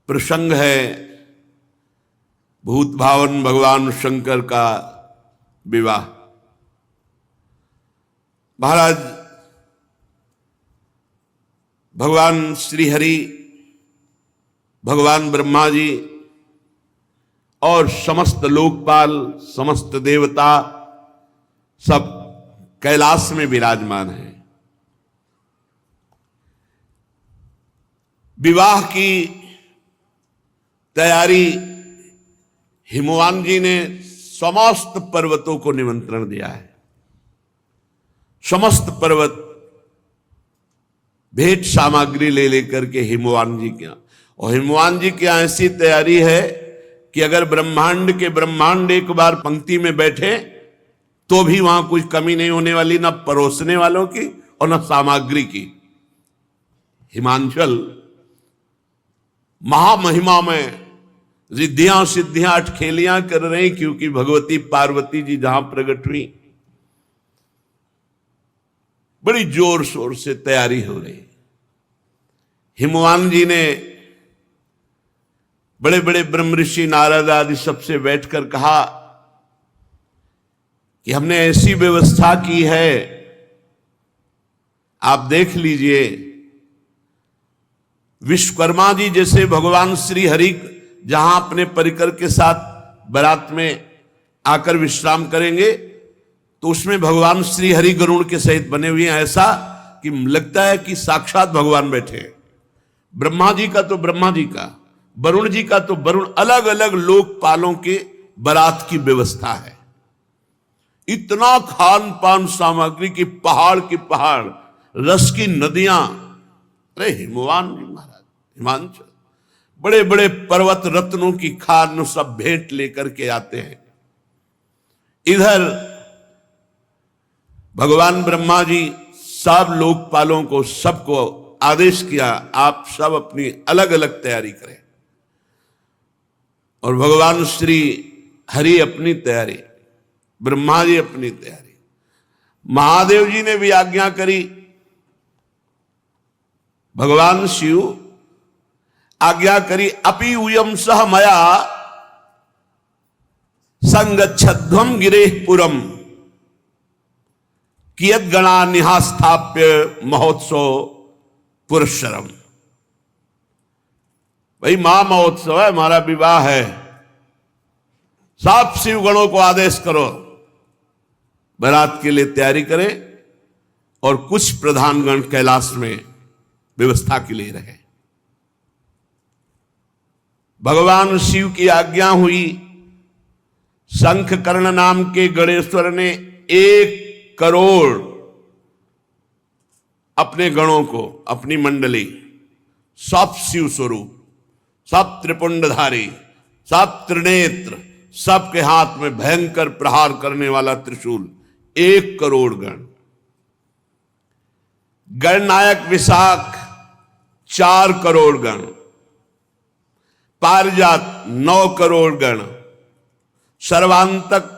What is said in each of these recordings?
प्रसंग है भूत भावन भगवान शंकर का विवाह। महाराज भगवान श्री हरि, भगवान ब्रह्मा जी और समस्त लोकपाल, समस्त देवता सब कैलाश में विराजमान हैं। विवाह की तैयारी हिमवान जी ने समस्त पर्वतों को निमंत्रण दिया है। समस्त पर्वत भेंट सामग्री ले लेकर के हिमवान जी के यहाँ, और हिमवान जी की ऐसी तैयारी है कि अगर ब्रह्मांड के ब्रह्मांड एक बार पंक्ति में बैठे तो भी वहां कुछ कमी नहीं होने वाली, न परोसने वालों की और न सामग्री की। हिमांचल महामहिमा में रिद्धियां सिद्धियां अटखेलियां कर रही, क्योंकि भगवती पार्वती जी जहां प्रकट हुई बड़ी जोर शोर से तैयारी हो रही। हिमवान जी ने बड़े बड़े ब्रह्म ऋषि नारद आदि सबसे बैठकर कहा कि हमने ऐसी व्यवस्था की है, आप देख लीजिए। विश्वकर्मा जी जैसे भगवान श्री हरि जहां अपने परिकर के साथ बारात में आकर विश्राम करेंगे तो उसमें भगवान श्री हरि गरुड़ के सहित बने हुए हैं, ऐसा कि लगता है कि साक्षात भगवान बैठे हैं। ब्रह्मा जी का तो ब्रह्मा जी का, वरुण जी का तो वरुण, अलग अलग लोकपालों के बारात की व्यवस्था है। इतना खान पान सामग्री की पहाड़ की पहाड़, रस की नदियां। अरे हिमवान जी महाराज, हिमांचल बड़े बड़े पर्वत रत्नों की खान सब भेंट लेकर के आते हैं। इधर भगवान ब्रह्मा जी सब लोकपालों को, सबको आदेश किया, आप सब अपनी अलग अलग तैयारी करें। और भगवान श्री हरि अपनी तैयारी, ब्रह्मा जी अपनी तैयारी, महादेव जी ने भी आज्ञा करी। भगवान शिव आज्ञा करी, अपि उयम सह मया संगच्छध्वम गिरेह पुरम कियत गणा निहास्थाप्य महोत्सव पुरस्सरम। भाई महा महोत्सव है, हमारा विवाह है, सब शिव गणों को आदेश करो बारात के लिए तैयारी करें, और कुछ प्रधान गण कैलाश में व्यवस्था के लिए रहे। भगवान शिव की आज्ञा हुई। शंख कर्ण नाम के गणेश्वर ने 1 करोड़ अपने गणों को, अपनी मंडली, सब शिव स्वरूप, सब त्रिपुंडधारी, सब त्रिनेत्र, सबके हाथ में भयंकर प्रहार करने वाला त्रिशूल, 1 करोड़ गण। गणनायक विशाख 4 करोड़ गण, पारिजात 9 करोड़ गण, सर्वांतक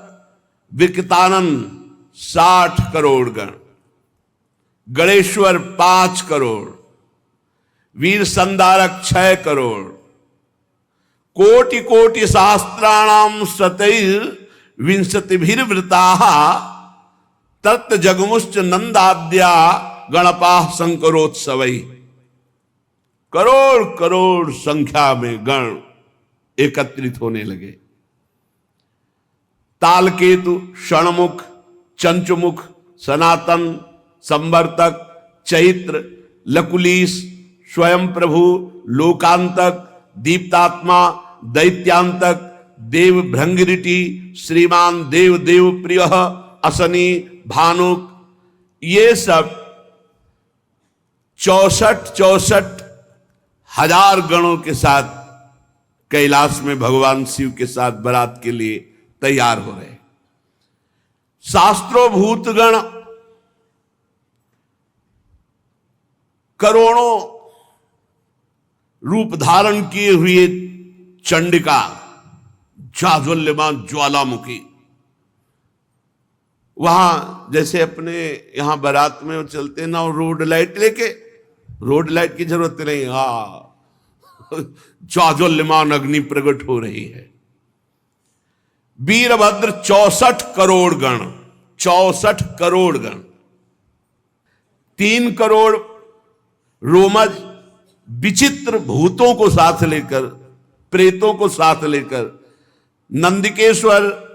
विकतानंद 60 करोड़ गण, गणेश्वर 5 करोड़, वीर संधारक 6 करोड़, कोटि कोटि सहस्त्राणाम शतैर विंशतिभिर्वृताः तत् जगमुश्च नंदाद्या गणपाः शंकरोत्सवै। करोड़ करोड़ संख्या में गण एकत्रित होने लगे। तालकेतु, षणमुख, चंचुमुख, सनातन, संवर्तक, चैत्र, लकुलीस, स्वयं प्रभु, लोकांतक, दीप्तात्मा, दैत्यांतक, देव भृंगिरिटी, श्रीमान, देव देव प्रिय, असनी, भानुक, ये सब 64 हजार गणों के साथ कैलाश में भगवान शिव के साथ बारात के लिए तैयार हो रहे। शास्त्रोभूत गण करोड़ों रूप धारण किए हुए चंडिका, जाज्वल्यमान ज्वालामुखी, वहां जैसे अपने यहां बारात में चलते ना रोड लाइट लेके, रोड लाइट की जरूरत नहीं, हाँ ज्वाज्वल्यमान अग्नि प्रकट हो रही है। वीरभद्र 64 करोड़ गण, 64 करोड़ गण, 3 करोड़ रोमज विचित्र भूतों को साथ लेकर, प्रेतों को साथ लेकर, नंदिकेश्वर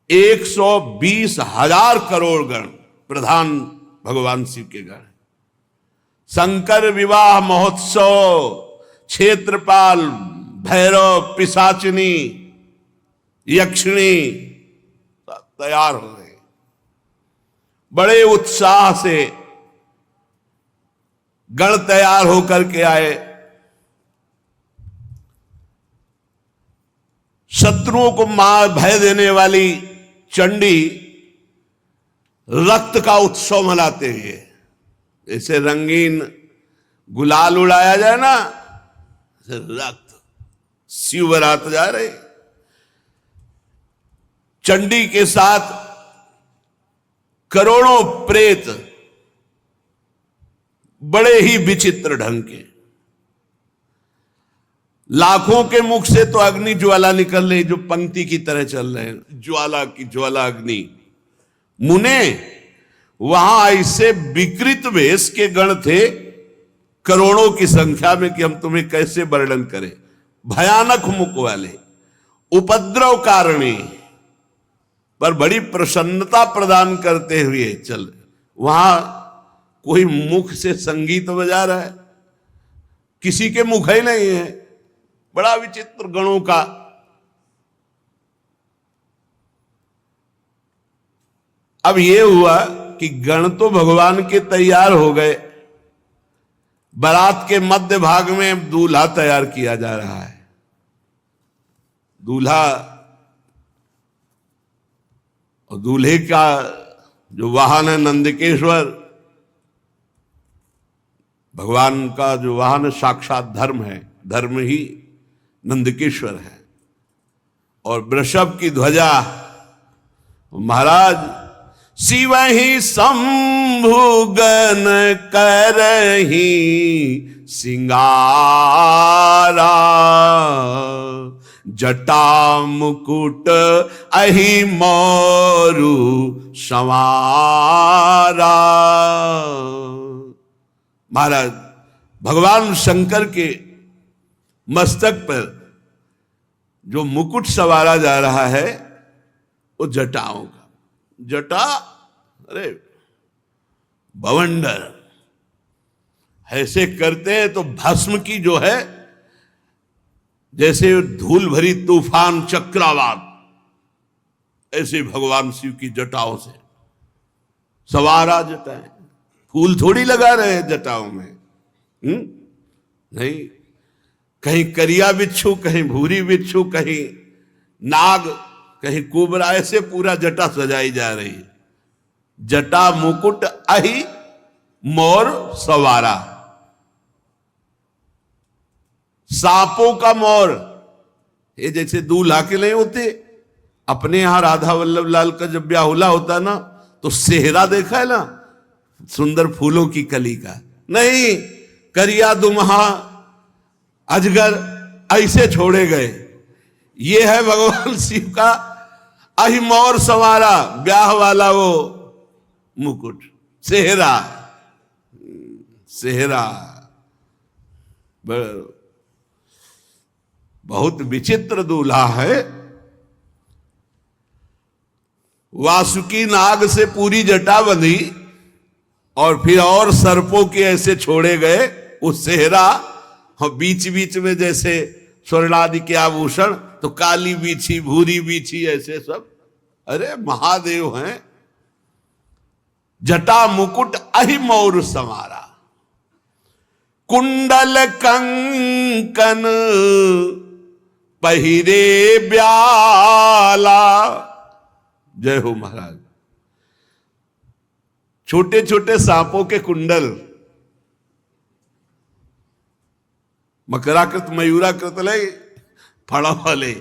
120,000 करोड़ गण, प्रधान भगवान शिव के गण। शंकर विवाह महोत्सव, क्षेत्रपाल, भैरव, पिशाचिनी, यक्षिणी तैयार हो गए। बड़े उत्साह से गण तैयार होकर के आए। शत्रुओं को मार भय देने वाली चंडी रक्त का उत्सव मनाते हुए, जैसे रंगीन गुलाल उड़ाया जाए ना, रक्त शिव बरात जा रहे। चंडी के साथ करोड़ों प्रेत, बड़े ही विचित्र ढंग के। लाखों के मुख से तो अग्नि ज्वाला निकल रही, जो पंक्ति की तरह चल रहे हैं, ज्वाला की ज्वाला अग्नि। मुने वहां ऐसे विकृत वेश के गण थे करोड़ों की संख्या में कि हम तुम्हें कैसे वर्णन करें। भयानक मुख वाले, उपद्रव कारणी, पर बड़ी प्रसन्नता प्रदान करते हुए चल। वहां कोई मुख से संगीत बजा रहा है, किसी के मुख ही नहीं है। बड़ा विचित्र गणों का। अब यह हुआ कि गण तो भगवान के तैयार हो गए, बारात के मध्य भाग में दूल्हा तैयार किया जा रहा है। दूल्हा और दूल्हे का जो वाहन है नंदिकेश्वर, भगवान का जो वाहन साक्षात धर्म है, धर्म ही नंदिकेश्वर है। और वृषभ की ध्वजा महाराज शिव ही शंभु गण करही सिंगारा, जटा मुकुट अहि मोरु संवारा। महाराज भगवान शंकर के मस्तक पर जो मुकुट सवारा जा रहा है वो जटाओं का। जटा अरे बवंडर ऐसे करते हैं तो भस्म की जो है, जैसे धूल भरी तूफान चक्रवात, ऐसे भगवान शिव की जटाओं से सवारा जटाएं। फूल थोड़ी लगा रहे हैं जटाओं में, नहीं। कहीं करिया बिच्छू, कहीं भूरी बिच्छू, कहीं नाग, कहीं कुबरा, ऐसे पूरा जटा सजाई जा रही है। जटा मुकुट अहि मोर सवारा। सांपों का मोर, ये जैसे दूल्हा के नहीं होते, अपने यहां राधा वल्लभ लाल का जब ब्याहुला होता ना, तो सेहरा देखा है ना, सुंदर फूलों की कली का। नहीं, करिया दुमहा अजगर ऐसे छोड़े गए। ये है भगवान शिव का अहि मोर सवारा, ब्याह वाला वो मुकुट, सेहरा। सेहरा बहुत विचित्र दूल्हा है। वासुकी नाग से पूरी जटा बंधी और फिर और सर्पों के ऐसे छोड़े गए वो सेहरा, और बीच बीच में जैसे स्वर्णादि के आभूषण, तो काली बीछी, भूरी बीछी, ऐसे सब। अरे महादेव हैं। जटा मुकुट अहि मोर समारा, कुंडल कंकन पहिरे ब्याला। जय हो महाराज। छोटे छोटे सांपों के कुंडल, मकराकृत मयूराकृत ले फड़ा वाले,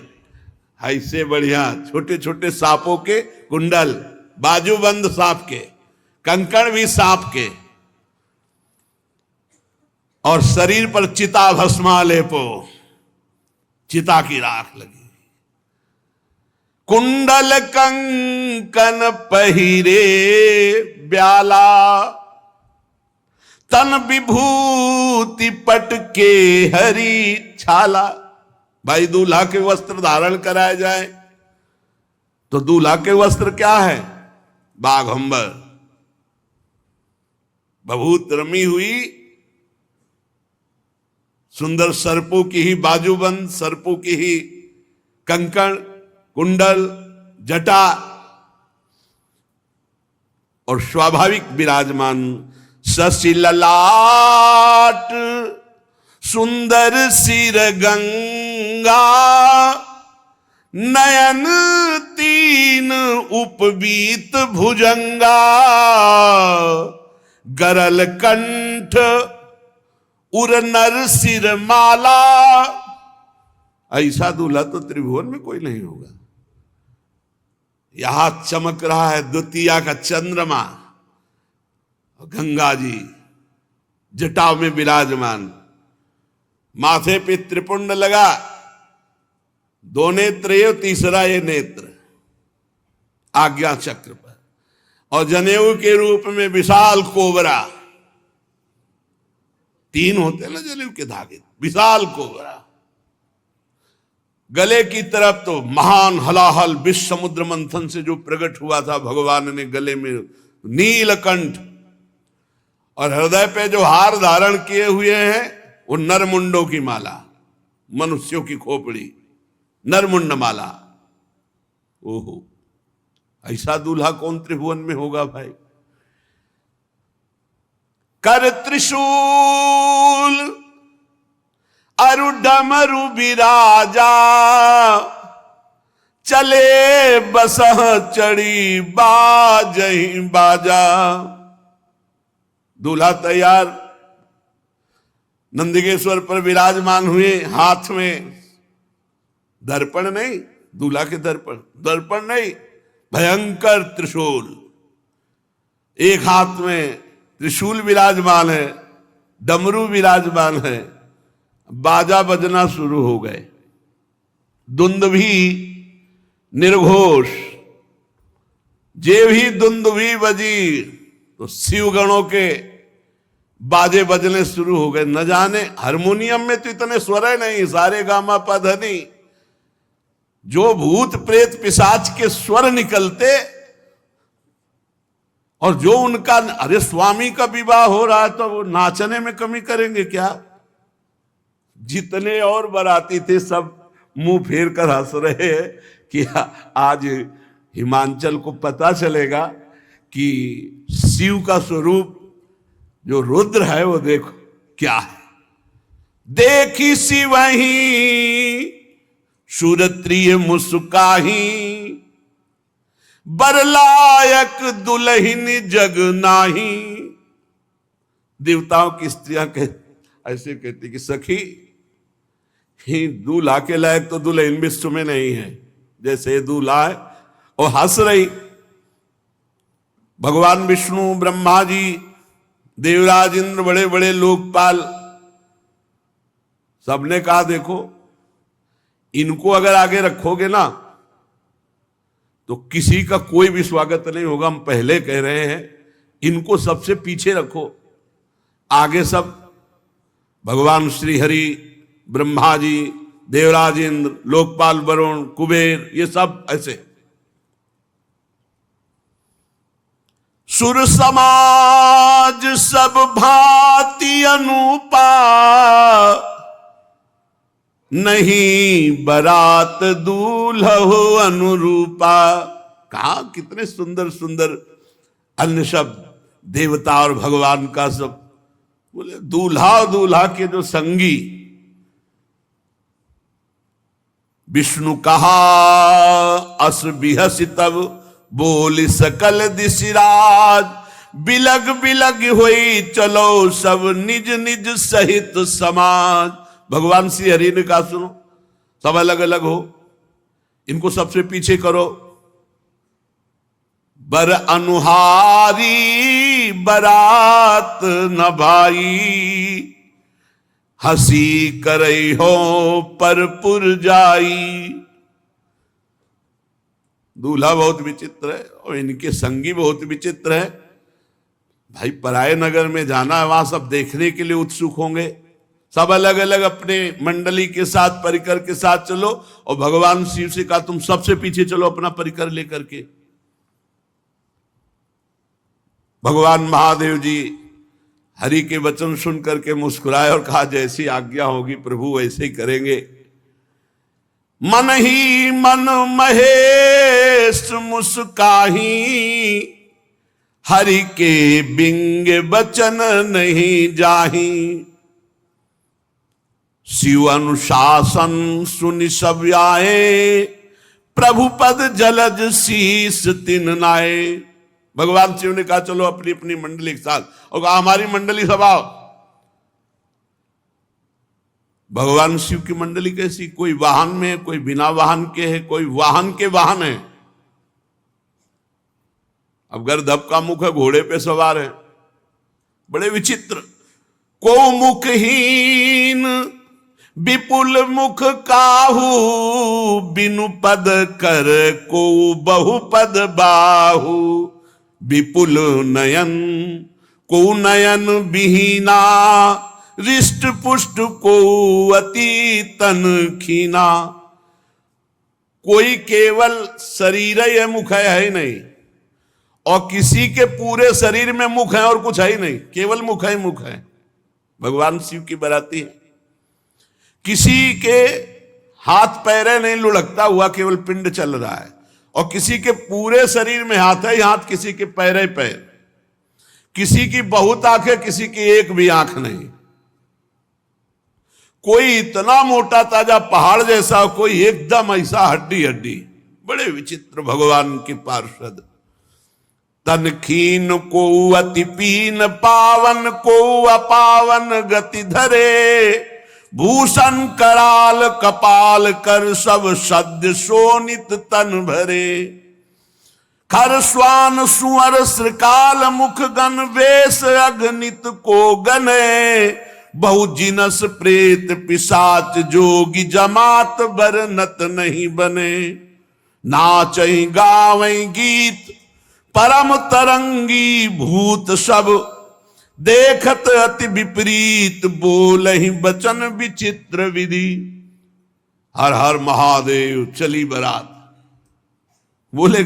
ऐसे बढ़िया छोटे छोटे सांपों के कुंडल, बाजूबंद सांप के, कंकण भी सांप के। और शरीर पर चिता भस्मा लेपो, चिता की राख लगी। कुंडल कंकन पहिरे ब्याला, तन विभूति पट के हरी छाला। भाई दूल्हा के वस्त्र धारण कराए जाए तो दूल्हा के वस्त्र क्या है? बाघंबर, बहुत रमी हुई सुंदर सर्पों की ही बाजूबंद, सर्पों की ही कंकण, कुंडल, जटा और स्वाभाविक विराजमान शशि ललाट, सुंदर सिर गंगा, नयन तीन उपवीत भुजंगा, गरल कंठ उर नर सिर माला। ऐसा दूल्हा तो त्रिभुवन में कोई नहीं होगा। यहां चमक रहा है द्वितीया का चंद्रमा, गंगा जी जटाव में विराजमान, माथे पे त्रिपुंड लगा, दो नेत्र ये, तीसरा ये नेत्र आज्ञा चक्र पर, और जनेऊ के रूप में विशाल कोबरा, तीन होते हैं ना जनेऊ के धागे, विशाल कोबरा। गले की तरफ तो महान हलाहल विश्व समुद्र मंथन से जो प्रकट हुआ था भगवान ने गले में नीलकंठ, और हृदय पे जो हार धारण किए हुए हैं वो नरमुंडों की माला, मनुष्यों की खोपड़ी, नरमुंड माला। ओहो, ऐसा दूल्हा कौन त्रिभुवन में होगा भाई? कर त्रिशूल अरु डमरु विराजा, चले बसह चढ़ी बाजही बाजा। दूल्हा तैयार नंदिकेश्वर पर विराजमान हुए, हाथ में दर्पण नहीं, दूल्हा के दर्पण नहीं, भयंकर त्रिशूल, एक हाथ में त्रिशूल विराजमान है, डमरू विराजमान है, बाजा बजना शुरू हो गए, दुंदुभी निर्घोष, जे भी दुंदुभी बजी तो शिवगणों के बाजे बजने शुरू हो गए। न जाने हारमोनियम में तो इतने स्वर है नहीं, सारे गामा पधनी, जो भूत प्रेत पिशाच के स्वर निकलते, और जो उनका, अरे स्वामी का विवाह हो रहा है तो वो नाचने में कमी करेंगे क्या? जितने और बाराती थे सब मुंह फेर कर हंस रहे हैं कि आज हिमांचल को पता चलेगा कि शिव का स्वरूप जो रुद्र है वो देखो क्या है। देखी शिवही सुरत्रिय मुस्काही, बरलायक दुल्हिन जग नाही। देवताओं की स्त्रियां ऐसे कहती कि सखी, ही दूल्हा के लायक तो दुल्हन विश्व में नहीं है। जैसे दूल्हा है और हंस रही, भगवान विष्णु, ब्रह्मा जी, देवराज इंद्र, बड़े बड़े लोकपाल, सबने कहा देखो इनको अगर आगे रखोगे ना तो किसी का कोई भी स्वागत नहीं होगा। हम पहले कह रहे हैं इनको सबसे पीछे रखो, आगे सब भगवान श्री हरि, ब्रह्मा जी, देवराज इंद्र, लोकपाल वरुण, कुबेर, ये सब ऐसे। सुर समाज सब भांति अनुपा, नहीं बरात दूल्हो अनुरूपा। कहा कितने सुंदर सुंदर अन्य शब्द, देवता और भगवान का सब। बोले दूल्हा और दूल्हा के जो संगी, विष्णु कहा अस बिहसी तब, बोली सकल दिशिराज, बिलग बिलग हुई चलो सब निज निज सहित समाज। भगवान श्री हरि ने कहा सुनो, सब अलग अलग हो, इनको सबसे पीछे करो। बर अनुहारी बरात न भाई, हंसी करई हो परपुर जाई। दूल्हा बहुत विचित्र है और इनके संगी बहुत विचित्र है। भाई पराये नगर में जाना है, वहां सब देखने के लिए उत्सुक होंगे, सब अलग अलग अपने मंडली के साथ परिकर के साथ चलो, और भगवान शिव से कहा तुम सबसे पीछे चलो अपना परिकर लेकर के। भगवान महादेव जी हरि के वचन सुन करके मुस्कुराए और कहा जैसी आज्ञा होगी प्रभु वैसे ही करेंगे। मन ही मन महेश मुस्काही, हरि के बिंग बचन नहीं जाही। शिव अनुशासन सुनि सब आए, प्रभु पद जलज शीस तिन नाए। भगवान शिव ने कहा चलो अपनी अपनी मंडली के साथ, और कहा हमारी मंडली सब आओ। भगवान शिव की मंडली कैसी, कोई वाहन में है, कोई बिना वाहन के है, कोई वाहन के वाहन है। अब गर्दभ का मुख है, घोड़े पे सवार है, बड़े विचित्र। को मुखहीन विपुल मुख काहू, बिनु पद कर को बहुपद बाहू। विपुल नयन को नयन विहीना, रिष्ट पुष्ट को अति तन खीना। कोई केवल शरीर है मुख है ही नहीं, और किसी के पूरे शरीर में मुख है और कुछ है ही नहीं, केवल मुख है मुख है। भगवान शिव की बराती है। किसी के हाथ पैरे नहीं लुढ़कता हुआ, केवल पिंड चल रहा है, और किसी के पूरे शरीर में हाथ है ही हाथ, किसी के पैर ही पैर। किसी की बहुत आंखें, किसी की एक भी आंख नहीं। कोई इतना मोटा ताजा पहाड़ जैसा, कोई एकदम ऐसा हड्डी हड्डी। बड़े विचित्र भगवान के पार्षद। तन खीन को अति पीन, पावन को अपावन गति धरे। भूषण कराल कपाल कर, सब सद्य शोणित तन भरे। खर स्वान सुअर श्रृकाल मुख गण, वेश अगणित को गने। बहु जिनस प्रेत पिशाच जोगी, जमात बरनत नहीं बने। नाचई गावई गीत परम तरंगी, भूत सब देखत अति विपरीत। बोलहि बचन विचित्र विधि। हर हर महादेव चली बारात। बोले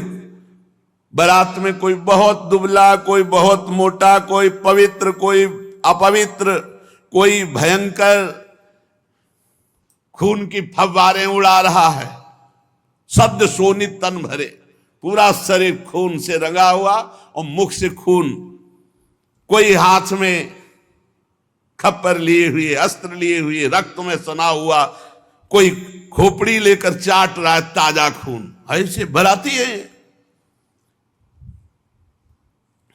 बारात में कोई बहुत दुबला, कोई बहुत मोटा, कोई पवित्र, कोई अपवित्र, कोई भयंकर खून की फव्वारें उड़ा रहा है। शब्द शोणित तन भरे, पूरा शरीर खून से रंगा हुआ और मुख से खून। कोई हाथ में खप्पर लिए हुए, अस्त्र लिए हुए, रक्त में सना हुआ, कोई खोपड़ी लेकर चाट रहा है ताजा खून। ऐसे बराती है।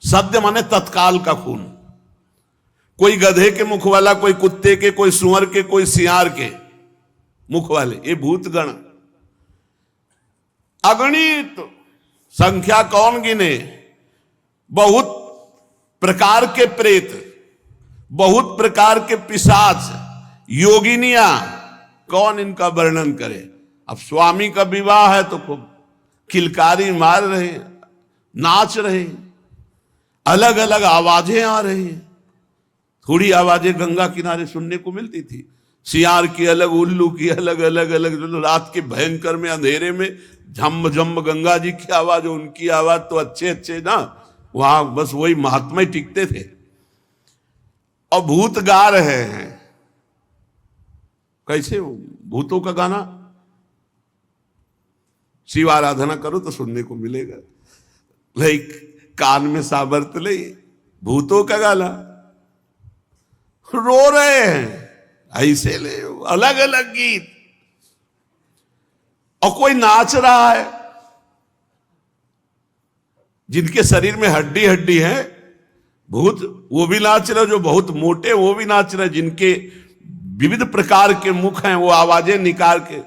सद्य माने तत्काल का खून। कोई गधे के मुख वाला, कोई कुत्ते के, कोई सुअर के, कोई सियार के मुख वाले, ये भूतगण अगणित। संख्या कौन गिने। बहुत प्रकार के प्रेत, बहुत प्रकार के पिशाच, योगिनियां, कौन इनका वर्णन करे। अब स्वामी का विवाह है तो खूब किलकारी मार रहे, नाच रहे, अलग अलग आवाजें आ रही हैं। थोड़ी आवाजें गंगा किनारे सुनने को मिलती थी, सियार की अलग, उल्लू की अलग, अलग अलग। रात के भयंकर में अंधेरे में झम झम गंगा जी की आवाज, उनकी आवाज तो अच्छे अच्छे ना, वहां बस वही महात्मा ही टिकते थे। और भूत गा रहे हैं। कैसे भूतों का गाना। शिव आराधना करो तो सुनने को मिलेगा। लाइक कान में साबर्त ले, भूतों का गाना। रो रहे हैं ऐसे ले, अलग अलग गीत। और कोई नाच रहा है। जिनके शरीर में हड्डी हड्डी है भूत, वो भी नाच रहे। जो बहुत मोटे वो भी नाच रहे। जिनके विविध प्रकार के मुख हैं, वो आवाजें निकाल के।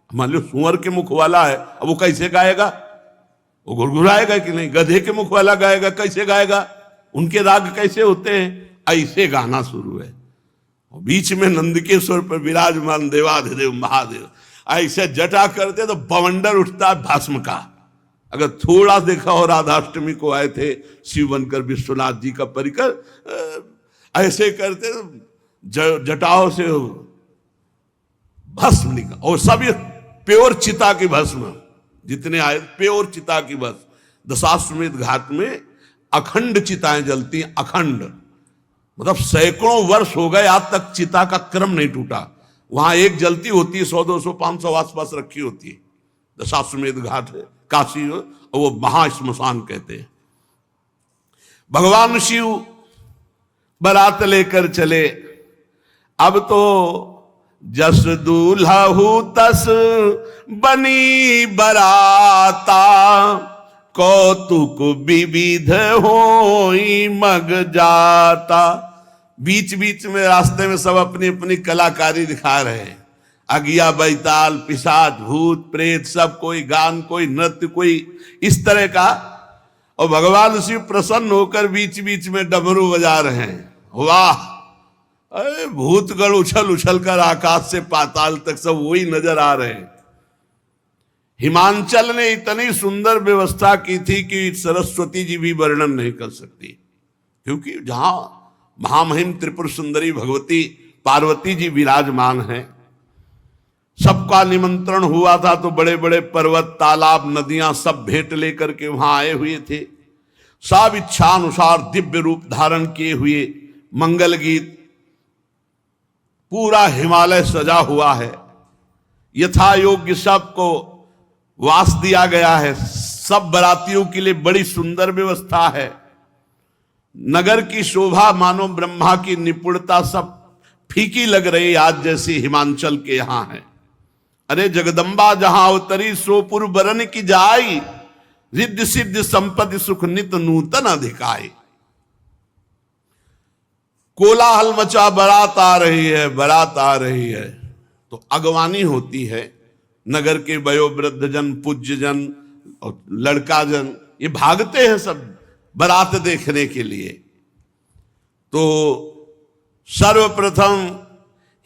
मान लो सुअर के मुख वाला है, अब वो कैसे गाएगा। वो गुड़गुड़ाएगा कि नहीं। गधे के मुख वाला गाएगा, कैसे गाएगा। उनके राग कैसे होते हैं। ऐसे गाना शुरू है। बीच में नंदकेश्वर पर विराजमान देवाधिदेव महादेव ऐसे जटा करते तो बवंडर उठता भस्म का। अगर थोड़ा देखा हो, राधाष्टमी को आए थे शिव बनकर विश्वनाथ जी का परिकर ऐसे करते जटाओं से भस्म निकल, और सब ये प्योर चिता की भस्म, जितने आए प्योर चिता की भस्म। दशाश्वमेध घाट में अखंड चिताएं जलती, अखंड मतलब सैकड़ों वर्ष हो गए आज तक चिता का क्रम नहीं टूटा। वहां एक जलती होती है, 100, 200, 500 आसपास रखी होती है। दशाश्वमेध घाट है काशी, और वो महाश्मशान कहते हैं। भगवान शिव बारात लेकर चले। अब तो जस दूल्हा हूं तस बनी बराता, कौतुक विविध होई मग जाता। बीच बीच में रास्ते में सब अपनी अपनी कलाकारी दिखा रहे हैं। अगिया, बैताल, पिशाच, भूत, प्रेत, सब, कोई गान, कोई नृत्य, कोई इस तरह का। और भगवान शिव प्रसन्न होकर बीच बीच में डमरू बजा रहे हैं। वाह, अरे भूतगण उछल उछल कर आकाश से पाताल तक सब वही नजर आ रहे हैं। हिमांचल ने इतनी सुंदर व्यवस्था की थी कि सरस्वती जी भी वर्णन नहीं कर सकती, क्योंकि जहां महामहिम त्रिपुर सुंदरी भगवती पार्वती जी विराजमान हैं, सबका निमंत्रण हुआ था। तो बड़े बड़े पर्वत, तालाब, नदियां सब भेंट लेकर के वहां आए हुए थे। सब इच्छा अनुसार दिव्य रूप धारण किए हुए, मंगल गीत, पूरा हिमालय सजा हुआ है। यथा योग्य सबको वास दिया गया है। सब बरातियों के लिए बड़ी सुंदर व्यवस्था है। नगर की शोभा मानो ब्रह्मा की निपुणता सब फीकी लग रही आज जैसी हिमांचल के यहां है। अरे जगदम्बा जहां अवतरी सोपुर बरन की जाई, रिद्धि सिद्धि संपत्ति सुख नित नूतन अधिकाई। कोलाहल मचा, बारात आ रही है, बारात आ रही है। तो अगवानी होती है। नगर के वयोवृद्ध जन, पूज्य जन और लड़का जन ये भागते हैं सब बारात देखने के लिए। तो सर्वप्रथम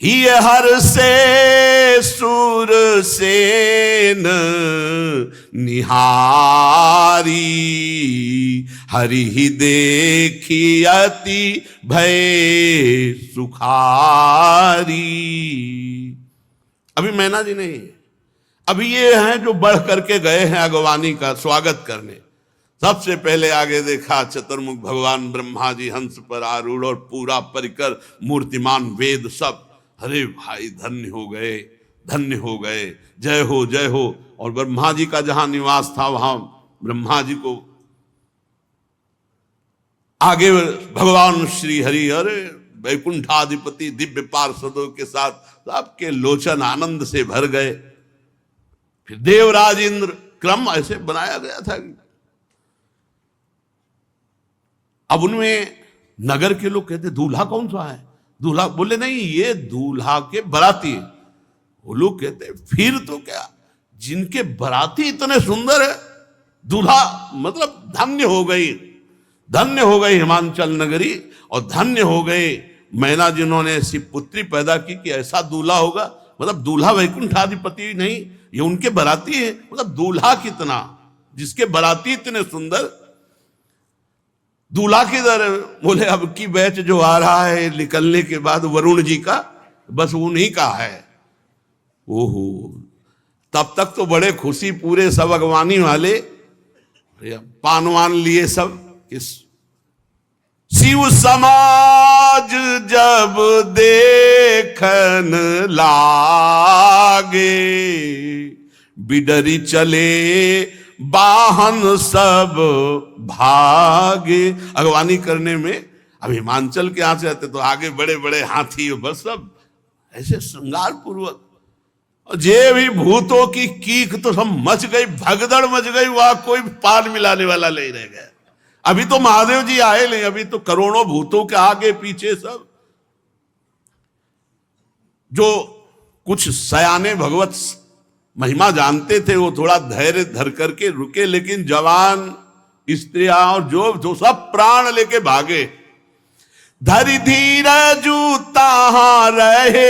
ही हर से सुर सेन निहारी, हरि ही देखी अति भय सुखारी। अभी मैना जी नहीं, अभी ये हैं जो बढ़ करके गए हैं अगवानी का स्वागत करने। सबसे पहले आगे देखा चतुर्मुख भगवान ब्रह्मा जी हंस पर आरूढ़, और पूरा परिकर मूर्तिमान वेद सब। अरे भाई धन्य हो गए, धन्य हो गए, जय हो जय हो। और ब्रह्मा जी का जहां निवास था वहां ब्रह्मा जी को आगे भगवान श्री हरि, अरे वैकुंठाधिपति दिव्य पार्षदों के साथ सबके लोचन आनंद से भर गए। फिर देवराज इंद्र, क्रम ऐसे बनाया गया था। अब उनमें नगर के लोग कहते दूल्हा कौन सा है? दूल्हा बोले नहीं, ये दूल्हा के बराती। वो लोग कहते फिर तो क्या, जिनके बराती इतने सुंदर है, दूल्हा मतलब धन्य हो गई, धन्य हो गई हिमांचल नगरी, और धन्य हो गए मैना जिन्होंने ऐसी पुत्री पैदा की कि ऐसा दूल्हा होगा। मतलब दूल्हा वैकुंठाधिपति नहीं, ये उनके बराती है। मतलब दूल्हा कितना, जिसके बराती इतने सुंदर। दूल्हा किधर? बोले अब की बैच जो आ रहा है निकलने के बाद वरुण जी का, बस उन्हीं का है। ओहो, तब तक तो बड़े खुशी, पूरे सब अगवानी वाले पानवान लिए सब। इस शिव समाज जब देखन लागे, बिडरी चले वाहन सब भागे। अगवानी करने में अब हिमांचल के यहां से आते तो आगे बड़े बड़े हाथी, बस सब ऐसे श्रृंगार पूर्वक। जे भी भूतों की कीक तो सब मच गई, भगदड़ मच गई, वहां कोई पान मिलाने वाला नहीं रह गया। अभी तो महादेव जी आए नहीं, अभी तो करोड़ों भूतों के आगे पीछे सब। जो कुछ सयाने भगवत महिमा जानते थे वो थोड़ा धैर्य धर करके रुके, लेकिन जवान, स्त्रियां और जो सब प्राण लेके भागे। धरि धीरजु ताहां रहे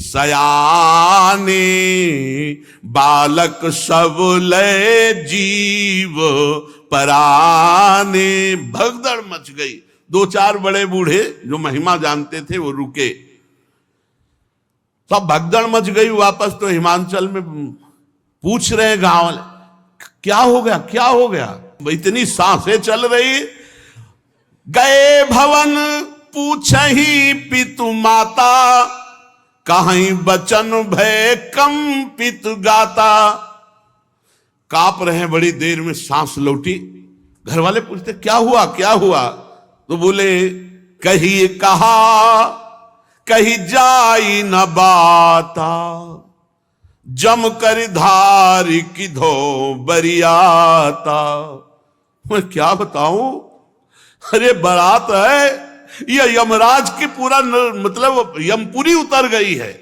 सयाने, बालक सब लय जीव पराने। भगदड़ मच गई। दो चार बड़े बूढ़े जो महिमा जानते थे वो रुके, सब भगदड़ मच गई। वापस तो हिमांचल में पूछ रहे गांव वाले, क्या हो गया, क्या हो गया? इतनी सांसें चल रही। गए भवन पूछहि पितु माता, कहीं बचन भय कंपित गाता। कांप रहे हैं, बड़ी देर में सांस लौटी। घर वाले पूछते क्या हुआ, क्या हुआ? तो बोले कही कहा कही जाई न बाता, जम कर धार किधो बरियाता। मैं क्या बताऊं, अरे बारात है, ये यमराज की पूरा मतलब यमपुरी उतर गई है,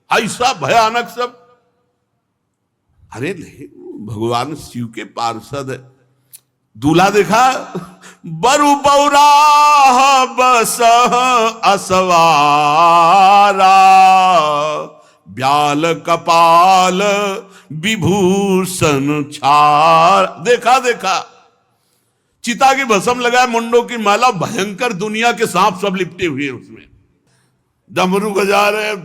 ऐसा भयानक सब। अरे नहीं, भगवान शिव के पार्षद है। दूल्हा देखा, बरु बौराह बस असवारा, ब्याल कपाल विभूषण छार। देखा देखा, चिता की भस्म लगाए, मुंडों की माला, भयंकर दुनिया के सांप सब लिपटे हुए उसमें। डमरू बजा रहे,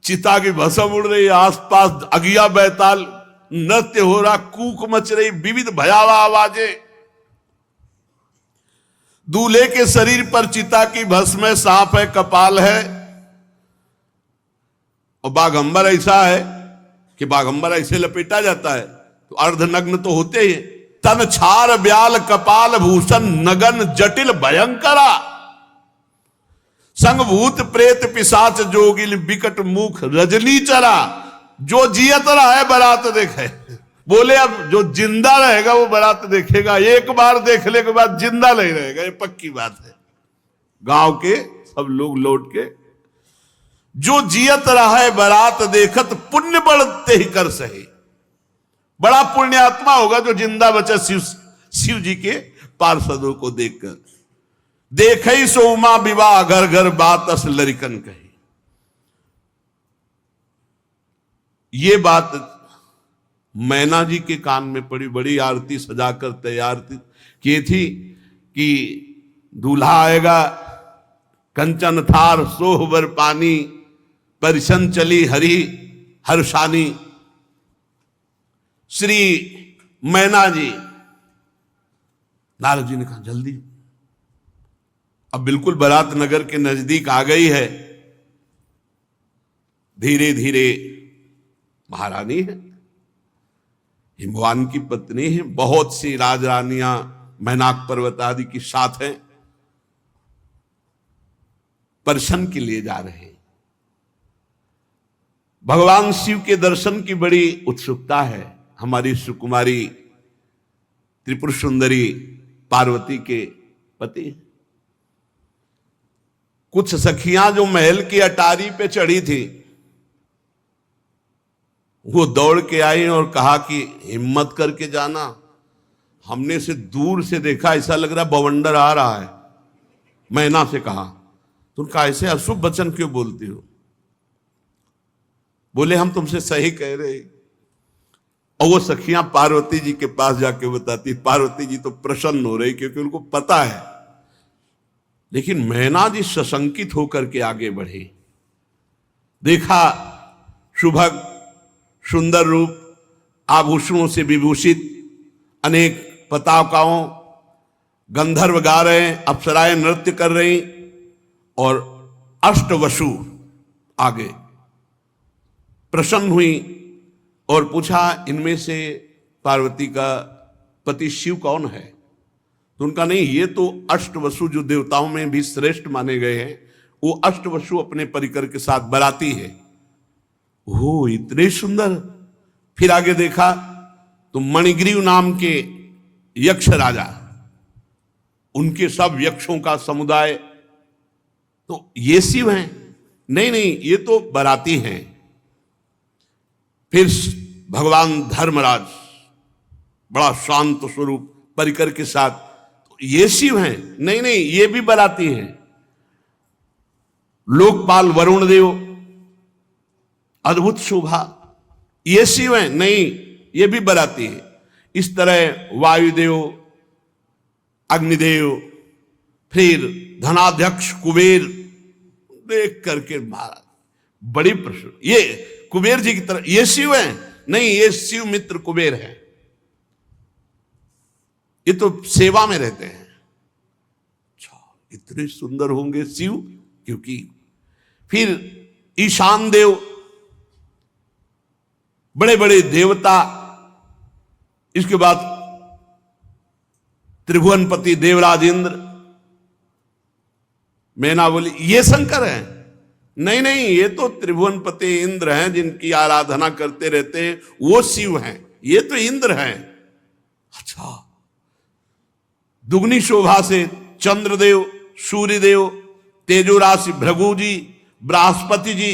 चिता की भस्म उड़ रही, आसपास अगिया बैताल नृत्य हो रहा, कूक मच रही, विविध भयावह आवाजें। दूल्हे के शरीर पर चिता की भस्म है, सांप है, कपाल है, और बाघंबर ऐसा है कि बाघंबर ऐसे लपेटा जाता है तो अर्धनग्न तो होते ही। तन छार ब्याल कपाल भूषण नगन जटिल भयंकरा, संग भूत प्रेत पिशाच जोगिल विकट मुख रजनी चरा। जो जियत रहा है बारात देखे। बोले अब जो जिंदा रहेगा वो बारात देखेगा, एक बार देखने के बाद जिंदा नहीं रहेगा, ये पक्की बात है। गांव के सब लोग लौट के, जो जियत रहा है बारात देखत, पुण्य बढ़ते ही कर सही। बड़ा पुण्यात्मा होगा जो जिंदा बचा शिव जी के पार्षदों को देखकर। देखे सो उमा विवाह घर घर बात अस लरिकन कही। ये बात मैना जी के कान में पड़ी। बड़ी आरती सजाकर तैयार की थी कि दूल्हा आएगा, कंचन थार सोहबर पानी, परिशन चली हरि हर्षानी। श्री मैना जी, नारद जी ने कहा जल्दी, अब बिल्कुल बारात नगर के नजदीक आ गई है। धीरे धीरे, महारानी है, हिमवान की पत्नी है, बहुत सी राजरानियां मैनाक पर्वत आदि की साथ हैं, दर्शन के लिए जा रहे हैं। भगवान शिव के दर्शन की बड़ी उत्सुकता है हमारी सुकुमारी त्रिपुर सुंदरी पार्वती के पति। कुछ सखियां जो महल की अटारी पे चढ़ी थी, वो दौड़ के आई और कहा कि हिम्मत करके जाना, हमने से दूर से देखा, ऐसा लग रहा बवंडर आ रहा है। मैना से कहा, तुम कहा ऐसे अशुभ वचन क्यों बोलती हो? बोले हम तुमसे सही कह रहे। और वो सखियां पार्वती जी के पास जाके बताती, पार्वती जी तो प्रसन्न हो रही क्योंकि उनको पता है। लेकिन मैना जी सशंकित होकर के आगे बढ़े। देखा सुभग सुंदर रूप, आभूषणों से विभूषित, अनेक पताकाओं, गंधर्व गा रहे हैं, अप्सराएं नृत्य कर रही, और अष्टवसु आगे। प्रसन्न हुई और पूछा इनमें से पार्वती का पति शिव कौन है? तो उनका नहीं, ये तो अष्टवसु जो देवताओं में भी श्रेष्ठ माने गए हैं, वो अष्टवसु अपने परिकर के साथ बराती है। ओ इतने सुंदर। फिर आगे देखा तो मणिग्रीव नाम के यक्ष राजा, उनके सब यक्षों का समुदाय, तो ये शिव हैं? नहीं नहीं, ये तो बराती हैं। फिर भगवान धर्मराज, बड़ा शांत स्वरूप परिकर के साथ, तो ये शिव हैं? नहीं नहीं, ये भी बराती हैं। लोकपाल वरुण देव, अद्भुत शोभा, ये शिव हैं? नहीं, ये भी बराती है। इस तरह वायुदेव, अग्निदेव, फिर धनाध्यक्ष कुबेर, देख करके महाराज बड़ी प्रश्न, ये कुबेर जी की तरह ये शिव हैं? नहीं, ये शिव मित्र कुबेर हैं, ये तो सेवा में रहते हैं। अच्छा, इतने सुंदर होंगे शिव, क्योंकि फिर ईशान देव, बड़े बड़े देवता, इसके बाद त्रिभुवनपति देवराज इंद्र, मैना बोली ये शंकर हैं? नहीं नहीं, ये तो त्रिभुवनपति इंद्र हैं, जिनकी आराधना करते रहते हैं, वो शिव हैं, ये तो इंद्र हैं। अच्छा, दुगनी शोभा से चंद्रदेव, सूर्यदेव, तेजो राशि भृगु जी, बृहस्पति जी,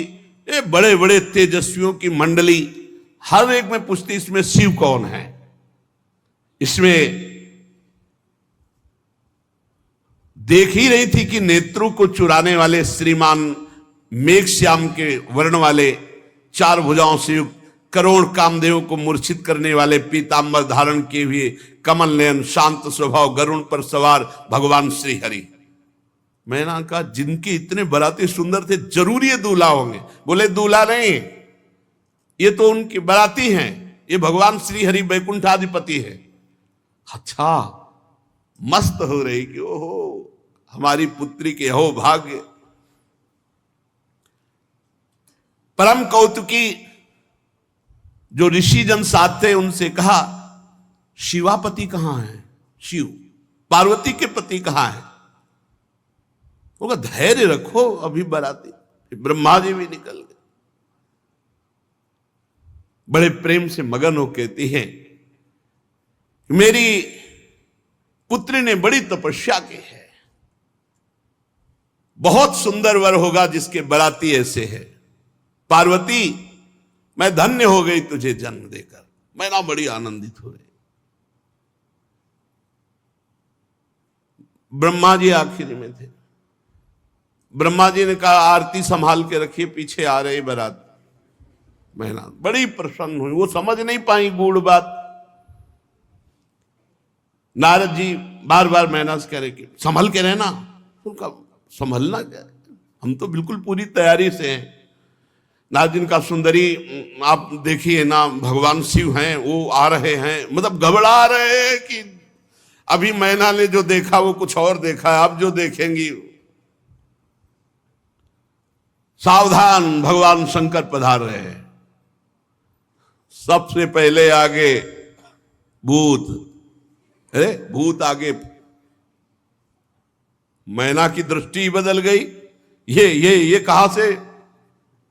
ये बड़े बड़े तेजस्वियों की मंडली, हर एक में पूछती इसमें शिव कौन है। इसमें देख ही रही थी कि नेत्रों को चुराने वाले श्रीमान मेघश्याम के वर्ण वाले, चार भुजाओं से युक्त, करोड़ कामदेव को मूर्छित करने वाले, पीतांबर धारण किए हुए, कमल नयन, शांत स्वभाव, गरुण पर सवार भगवान श्री हरि। मैंने कहा जिनके इतने बराती सुंदर थे, जरूर ये दूल्हा होंगे। बोले दूल्हा नहीं, ये तो उनके बराती हैं, ये भगवान श्री हरि वैकुंठाधिपति है। अच्छा, मस्त हो रही कि ओहो हमारी पुत्री के हो भाग्य। परम कौतुकी जो ऋषिजन साथ थे, उनसे कहा शिवापति कहां है? शिव, पार्वती के पति कहां है? होगा धैर्य रखो, अभी बराती। ब्रह्मा जी भी निकल गए, बड़े प्रेम से मगन हो कहती हैं मेरी पुत्री ने बड़ी तपस्या की है, बहुत सुंदर वर होगा जिसके बराती ऐसे है। पार्वती, मैं धन्य हो गई तुझे जन्म देकर, मैं ना बड़ी आनंदित हो गई। ब्रह्मा जी आखिरी में थे, ब्रह्मा जी ने कहा आरती संभाल के रखिए, पीछे आ रही बारात। महिला बड़ी प्रसन्न हुई, वो समझ नहीं पाई गूढ़ बात। नारद जी बार बार मैना से कह रहे कि संभल के रहना। उनका संभलना क्या है, हम तो बिल्कुल पूरी तैयारी से हैं। नारद जी का सुंदरी आप देखिए ना, भगवान शिव हैं, वो आ रहे हैं, मतलब घबरा रहे हैं कि अभी मैना ने जो देखा वो कुछ और देखा है, अब जो देखेंगी। सावधान, भगवान शंकर पधार रहे हैं। सबसे पहले आगे भूत, अरे भूत आगे। मैना की दृष्टि बदल गई, ये कहां से,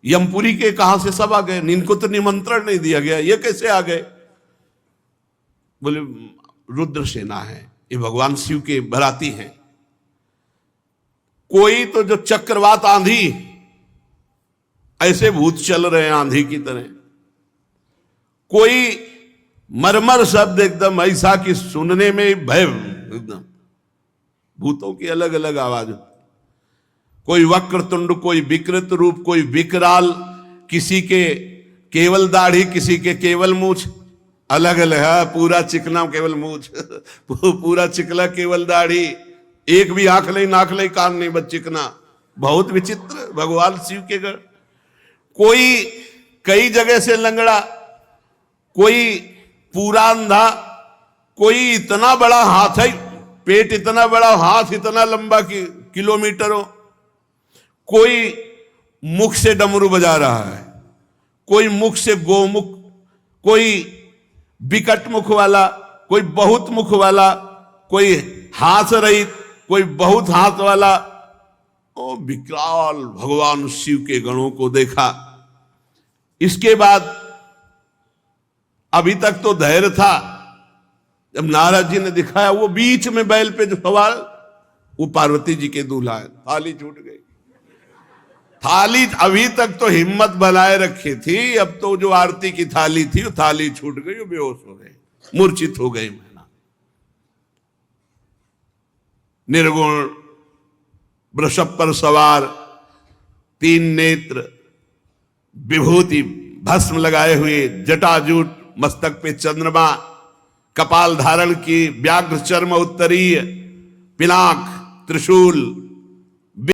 यमपुरी के कहां से सब आ गए, इनको तो निमंत्रण नहीं दिया गया, ये कैसे आ गए? बोले रुद्र सेना है, ये भगवान शिव के बराती हैं। कोई तो जो चक्रवात आंधी, ऐसे भूत चल रहे हैं आंधी की तरह। कोई मरमर शब्द एकदम ऐसा कि सुनने में भय, एकदम भूतों की अलग अलग आवाज। कोई वक्रतुंड, कोई विकृत रूप, कोई विकराल, किसी के केवल दाढ़ी, किसी के केवल मूछ, अलग अलग है। पूरा चिकना केवल मूछ, पूरा चिकला केवल दाढ़ी, एक भी आंख नहीं, नाक नहीं, कान नहीं, बस चिकना। बहुत विचित्र भगवान शिव के गढ़। कोई कई जगह से लंगड़ा, कोई पूरा अंधा, कोई इतना बड़ा हाथ है, पेट इतना बड़ा, हाथ इतना लंबा कि किलोमीटरों। कोई मुख से डमरू बजा रहा है, कोई मुख से गोमुख, कोई विकट मुख वाला, कोई बहुत मुख वाला, कोई हाथ रहित, कोई बहुत हाथ वाला। ओ विकराल भगवान शिव के गणों को देखा। इसके बाद अभी तक तो धैर्य था, जब नारद जी ने दिखाया वो बीच में बैल पे जो सवार, वो पार्वती जी के दूल्हा है। थाली छूट गई, थाली अभी तक तो हिम्मत बनाए रखी थी, अब तो जो आरती की थाली थी वो थाली छूट गई, वो बेहोश हो गई, मूर्छित हो गई। मैना निर्गुण, वृषभ पर सवार, 3 नेत्र, विभूति भस्म लगाए हुए, जटाजूट, मस्तक पे चंद्रमा, कपाल धारण की, व्याघ्र चर्म उत्तरीय, पिनाक, त्रिशूल,